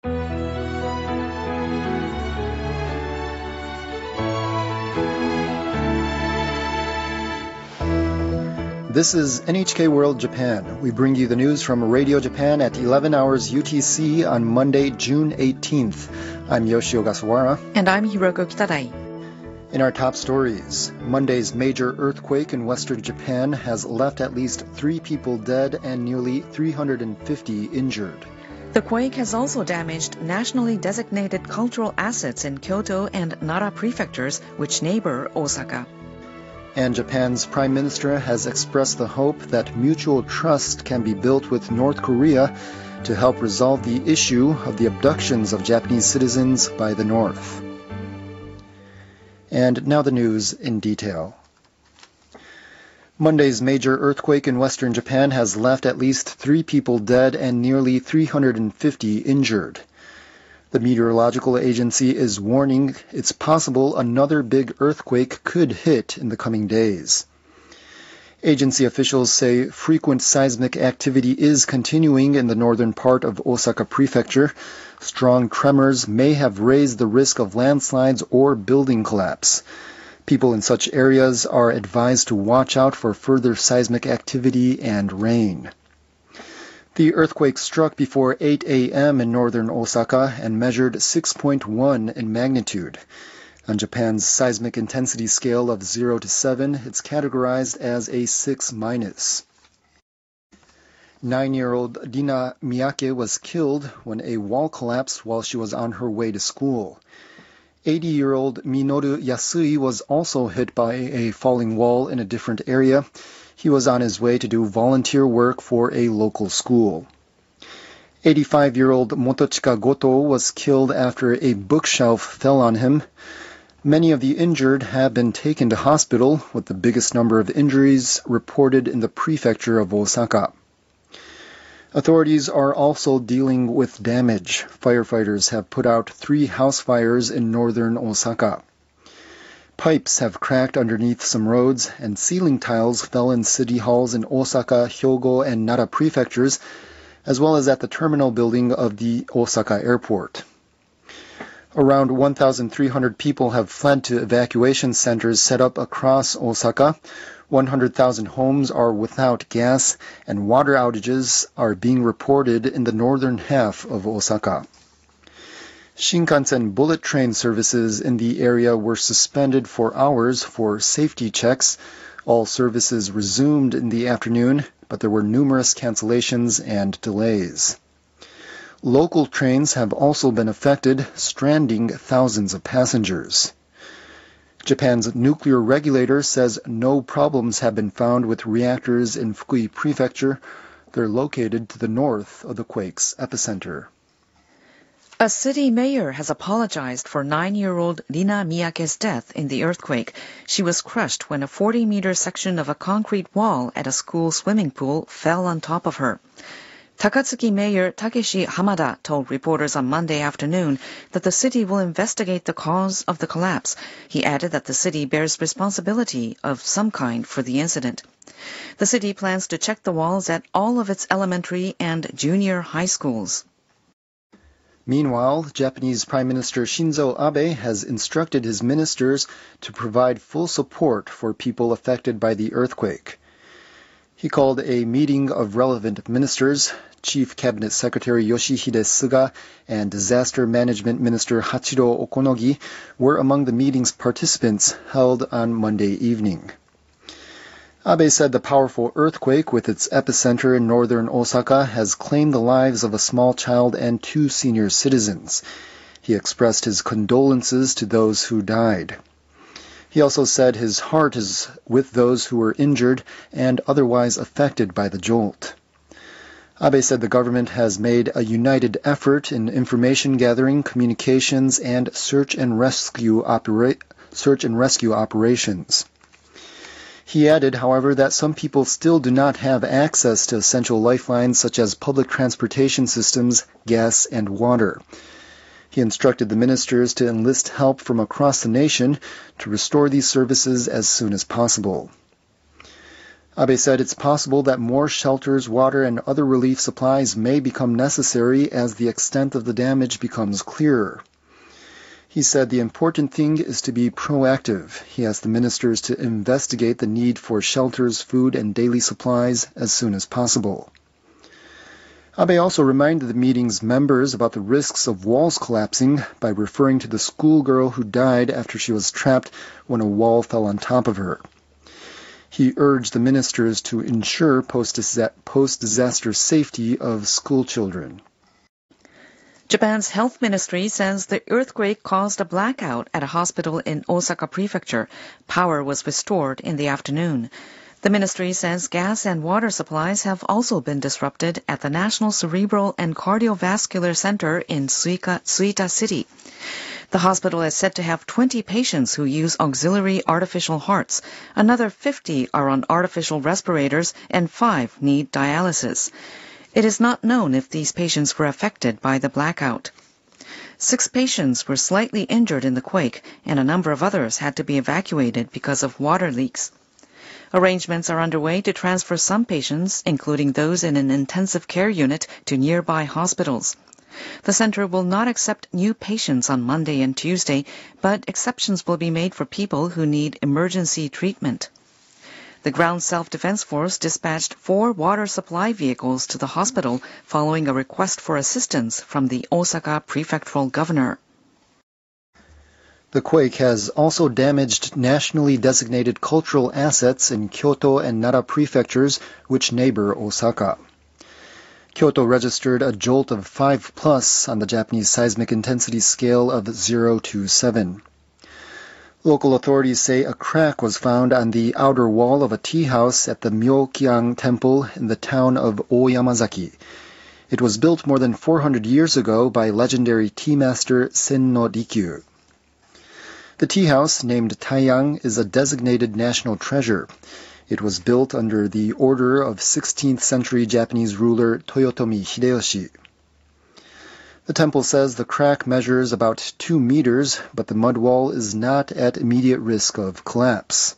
This is NHK World Japan. We bring you the news from Radio Japan at 11 hours UTC on Monday, June 18th. I'm Yoshio Gasawara. And I'm Hiroko Kitadai. In our top stories, Monday's major earthquake in western Japan has left at least 3 people dead and nearly 350 injured. The quake has also damaged nationally designated cultural assets in Kyoto and Nara prefectures, which neighbor Osaka. And Japan's Prime Minister has expressed the hope that mutual trust can be built with North Korea to help resolve the issue of the abductions of Japanese citizens by the North. And now the news in detail. Monday's major earthquake in western Japan has left at least 3 people dead and nearly 350 injured. The meteorological agency is warning it's possible another big earthquake could hit in the coming days. Agency officials say frequent seismic activity is continuing in the northern part of Osaka Prefecture. Strong tremors may have raised the risk of landslides or building collapse. People in such areas are advised to watch out for further seismic activity and rain. The earthquake struck before 8 a.m. in northern Osaka and measured 6.1 in magnitude. On Japan's seismic intensity scale of 0 to 7, it's categorized as a 6-. 9-year-old Rina Miyake was killed when a wall collapsed while she was on her way to school. 80-year-old Minoru Yasui was also hit by a falling wall in a different area. He was on his way to do volunteer work for a local school. 85-year-old Motochika Goto was killed after a bookshelf fell on him. Many of the injured have been taken to hospital, with the biggest number of injuries reported in the prefecture of Osaka. Authorities are also dealing with damage. Firefighters have put out 3 house fires in northern Osaka. Pipes have cracked underneath some roads, and ceiling tiles fell in city halls in Osaka, Hyogo, and Nara prefectures, as well as at the terminal building of the Osaka airport. Around 1,300 people have fled to evacuation centers set up across Osaka. 100,000 homes are without gas, and water outages are being reported in the northern half of Osaka. Shinkansen bullet train services in the area were suspended for hours for safety checks. All services resumed in the afternoon, but there were numerous cancellations and delays. Local trains have also been affected, stranding thousands of passengers. Japan's nuclear regulator says no problems have been found with reactors in Fukui Prefecture. They're located to the north of the quake's epicenter. A city mayor has apologized for 9-year-old Rina Miyake's death in the earthquake. She was crushed when a 40-meter section of a concrete wall at a school swimming pool fell on top of her. Takatsuki Mayor Takeshi Hamada told reporters on Monday afternoon that the city will investigate the cause of the collapse. He added that the city bears responsibility of some kind for the incident. The city plans to check the walls at all of its elementary and junior high schools. Meanwhile, Japanese Prime Minister Shinzo Abe has instructed his ministers to provide full support for people affected by the earthquake. He called a meeting of relevant ministers. Chief Cabinet Secretary Yoshihide Suga and Disaster Management Minister Hachiro Okonogi were among the meeting's participants held on Monday evening. Abe said the powerful earthquake with its epicenter in northern Osaka has claimed the lives of a small child and 2 senior citizens. He expressed his condolences to those who died. He also said his heart is with those who were injured and otherwise affected by the jolt. Abe said the government has made a united effort in information gathering, communications, and search and rescue operations. He added, however, that some people still do not have access to essential lifelines such as public transportation systems, gas, and water. He instructed the ministers to enlist help from across the nation to restore these services as soon as possible. Abe said it's possible that more shelters, water, and other relief supplies may become necessary as the extent of the damage becomes clearer. He said the important thing is to be proactive. He asked the ministers to investigate the need for shelters, food, and daily supplies as soon as possible. Abe also reminded the meeting's members about the risks of walls collapsing by referring to the schoolgirl who died after she was trapped when a wall fell on top of her. He urged the ministers to ensure post-disaster safety of schoolchildren. Japan's health ministry says the earthquake caused a blackout at a hospital in Osaka Prefecture. Power was restored in the afternoon. The ministry says gas and water supplies have also been disrupted at the National Cerebral and Cardiovascular Center in Suita City. The hospital is said to have 20 patients who use auxiliary artificial hearts. Another 50 are on artificial respirators and 5 need dialysis. It is not known if these patients were affected by the blackout. 6 patients were slightly injured in the quake, and a number of others had to be evacuated because of water leaks. Arrangements are underway to transfer some patients, including those in an intensive care unit, to nearby hospitals. The center will not accept new patients on Monday and Tuesday, but exceptions will be made for people who need emergency treatment. The Ground Self-Defense Force dispatched 4 water supply vehicles to the hospital following a request for assistance from the Osaka prefectural governor. The quake has also damaged nationally designated cultural assets in Kyoto and Nara prefectures, which neighbor Osaka. Kyoto registered a jolt of 5+ on the Japanese seismic intensity scale of 0 to 7. Local authorities say a crack was found on the outer wall of a tea house at the Myokyang Temple in the town of Oyamazaki. It was built more than 400 years ago by legendary tea master Senno Rikyu. The tea house, named Taiyang, is a designated national treasure. It was built under the order of 16th century Japanese ruler Toyotomi Hideyoshi. The temple says the crack measures about 2 meters, but the mud wall is not at immediate risk of collapse.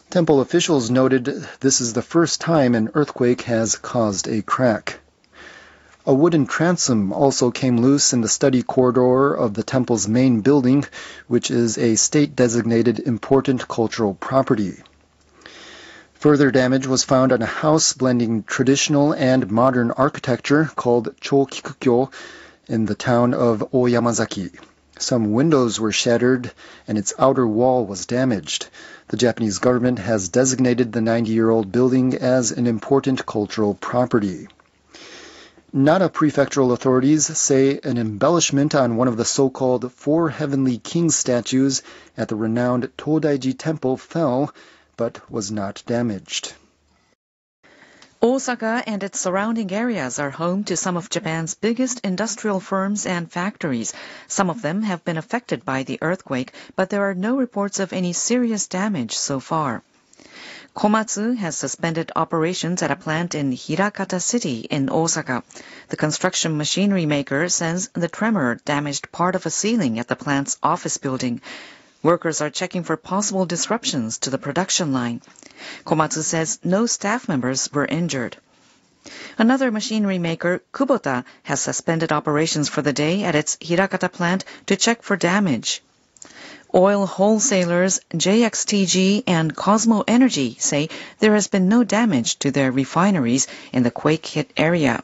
Temple officials noted this is the first time an earthquake has caused a crack. A wooden transom also came loose in the study corridor of the temple's main building, which is a state-designated important cultural property. Further damage was found on a house blending traditional and modern architecture called Chokikukyo in the town of Oyamazaki. Some windows were shattered and its outer wall was damaged. The Japanese government has designated the 90-year-old building as an important cultural property. Nara prefectural authorities say an embellishment on one of the so-called 4 heavenly king statues at the renowned Todaiji Temple fell, but was not damaged. Osaka and its surrounding areas are home to some of Japan's biggest industrial firms and factories. Some of them have been affected by the earthquake, but there are no reports of any serious damage so far. Komatsu has suspended operations at a plant in Hirakata City in Osaka. The construction machinery maker says the tremor damaged part of a ceiling at the plant's office building. Workers are checking for possible disruptions to the production line. Komatsu says no staff members were injured. Another machinery maker, Kubota, has suspended operations for the day at its Hirakata plant to check for damage. Oil wholesalers JXTG and Cosmo Energy say there has been no damage to their refineries in the quake-hit area.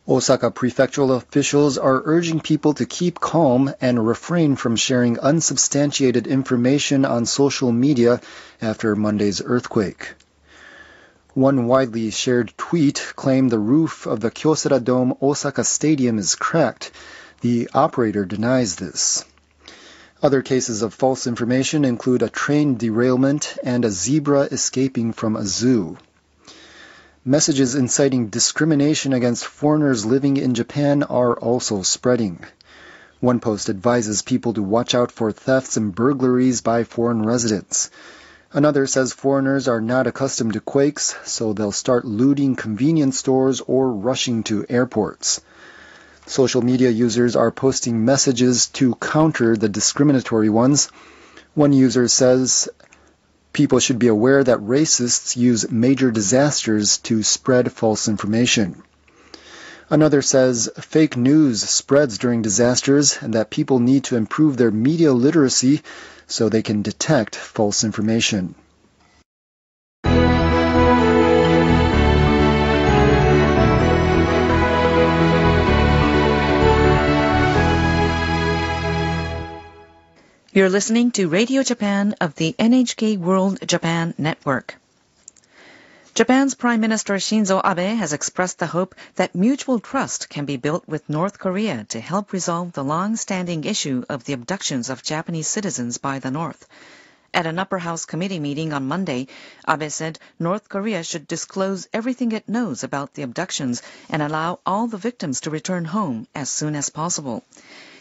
Osaka prefectural officials are urging people to keep calm and refrain from sharing unsubstantiated information on social media after Monday's earthquake. One widely shared tweet claimed the roof of the Kyocera Dome Osaka Stadium is cracked. The operator denies this. Other cases of false information include a train derailment and a zebra escaping from a zoo. Messages inciting discrimination against foreigners living in Japan are also spreading. One post advises people to watch out for thefts and burglaries by foreign residents. Another says foreigners are not accustomed to quakes, so they'll start looting convenience stores or rushing to airports. Social media users are posting messages to counter the discriminatory ones. One user says, People should be aware that racists use major disasters to spread false information. Another says fake news spreads during disasters and that people need to improve their media literacy so they can detect false information. You're listening to Radio Japan of the NHK World Japan Network. Japan's Prime Minister Shinzo Abe has expressed the hope that mutual trust can be built with North Korea to help resolve the long-standing issue of the abductions of Japanese citizens by the North. At an upper house committee meeting on Monday, Abe said North Korea should disclose everything it knows about the abductions and allow all the victims to return home as soon as possible.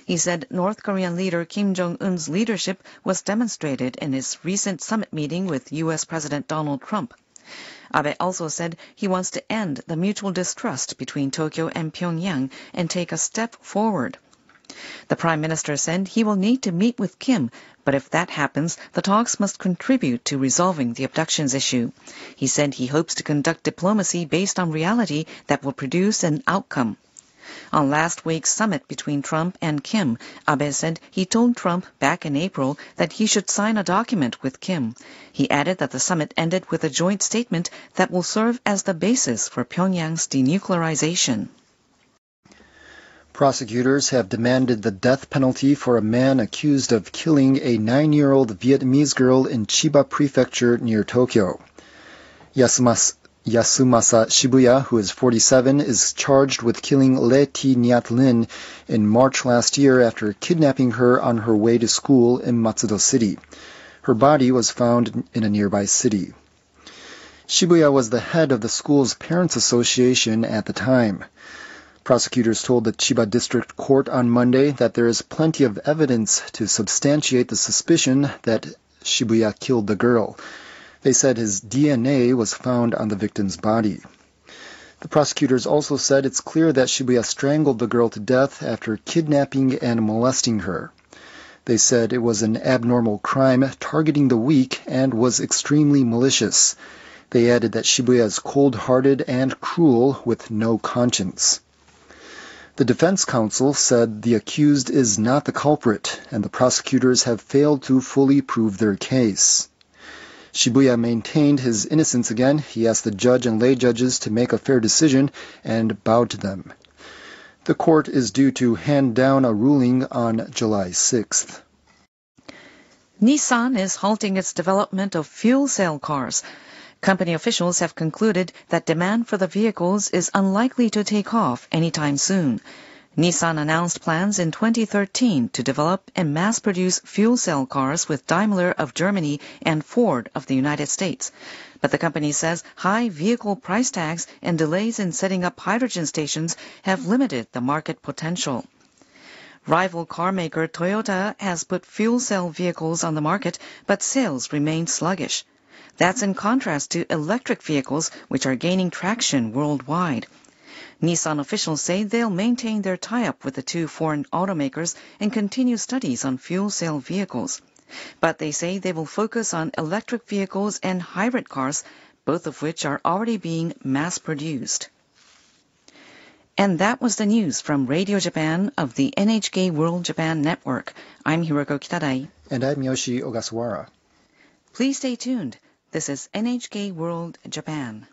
He said North Korean leader Kim Jong-un's leadership was demonstrated in his recent summit meeting with U.S. President Donald Trump. Abe also said he wants to end the mutual distrust between Tokyo and Pyongyang and take a step forward. The Prime Minister said he will need to meet with Kim, but if that happens, the talks must contribute to resolving the abductions issue. He said he hopes to conduct diplomacy based on reality that will produce an outcome. On last week's summit between Trump and Kim, Abe said he told Trump back in April that he should sign a document with Kim. He added that the summit ended with a joint statement that will serve as the basis for Pyongyang's denuclearization. Prosecutors have demanded the death penalty for a man accused of killing a 9-year-old Vietnamese girl in Chiba Prefecture near Tokyo. Yasumasa Shibuya, who is 47, is charged with killing Le Thi Nyat Lin in March last year after kidnapping her on her way to school in Matsudo City. Her body was found in a nearby city. Shibuya was the head of the school's Parents Association at the time. Prosecutors told the Chiba District Court on Monday that there is plenty of evidence to substantiate the suspicion that Shibuya killed the girl. They said his DNA was found on the victim's body. The prosecutors also said it's clear that Shibuya strangled the girl to death after kidnapping and molesting her. They said it was an abnormal crime targeting the weak and was extremely malicious. They added that Shibuya is cold-hearted and cruel with no conscience. The defense counsel said the accused is not the culprit, and the prosecutors have failed to fully prove their case. Shibuya maintained his innocence again. He asked the judge and lay judges to make a fair decision and bowed to them. The court is due to hand down a ruling on July 6th. Nissan is halting its development of fuel cell cars. Company officials have concluded that demand for the vehicles is unlikely to take off anytime soon. Nissan announced plans in 2013 to develop and mass-produce fuel cell cars with Daimler of Germany and Ford of the United States. But the company says high vehicle price tags and delays in setting up hydrogen stations have limited the market potential. Rival car maker Toyota has put fuel cell vehicles on the market, but sales remain sluggish. That's in contrast to electric vehicles, which are gaining traction worldwide. Nissan officials say they'll maintain their tie-up with the two foreign automakers and continue studies on fuel cell vehicles. But they say they will focus on electric vehicles and hybrid cars, both of which are already being mass-produced. And that was the news from Radio Japan of the NHK World Japan Network. I'm Hiroko Kitadai. And I'm Yoshi Ogasawara. Please stay tuned. This is NHK World Japan.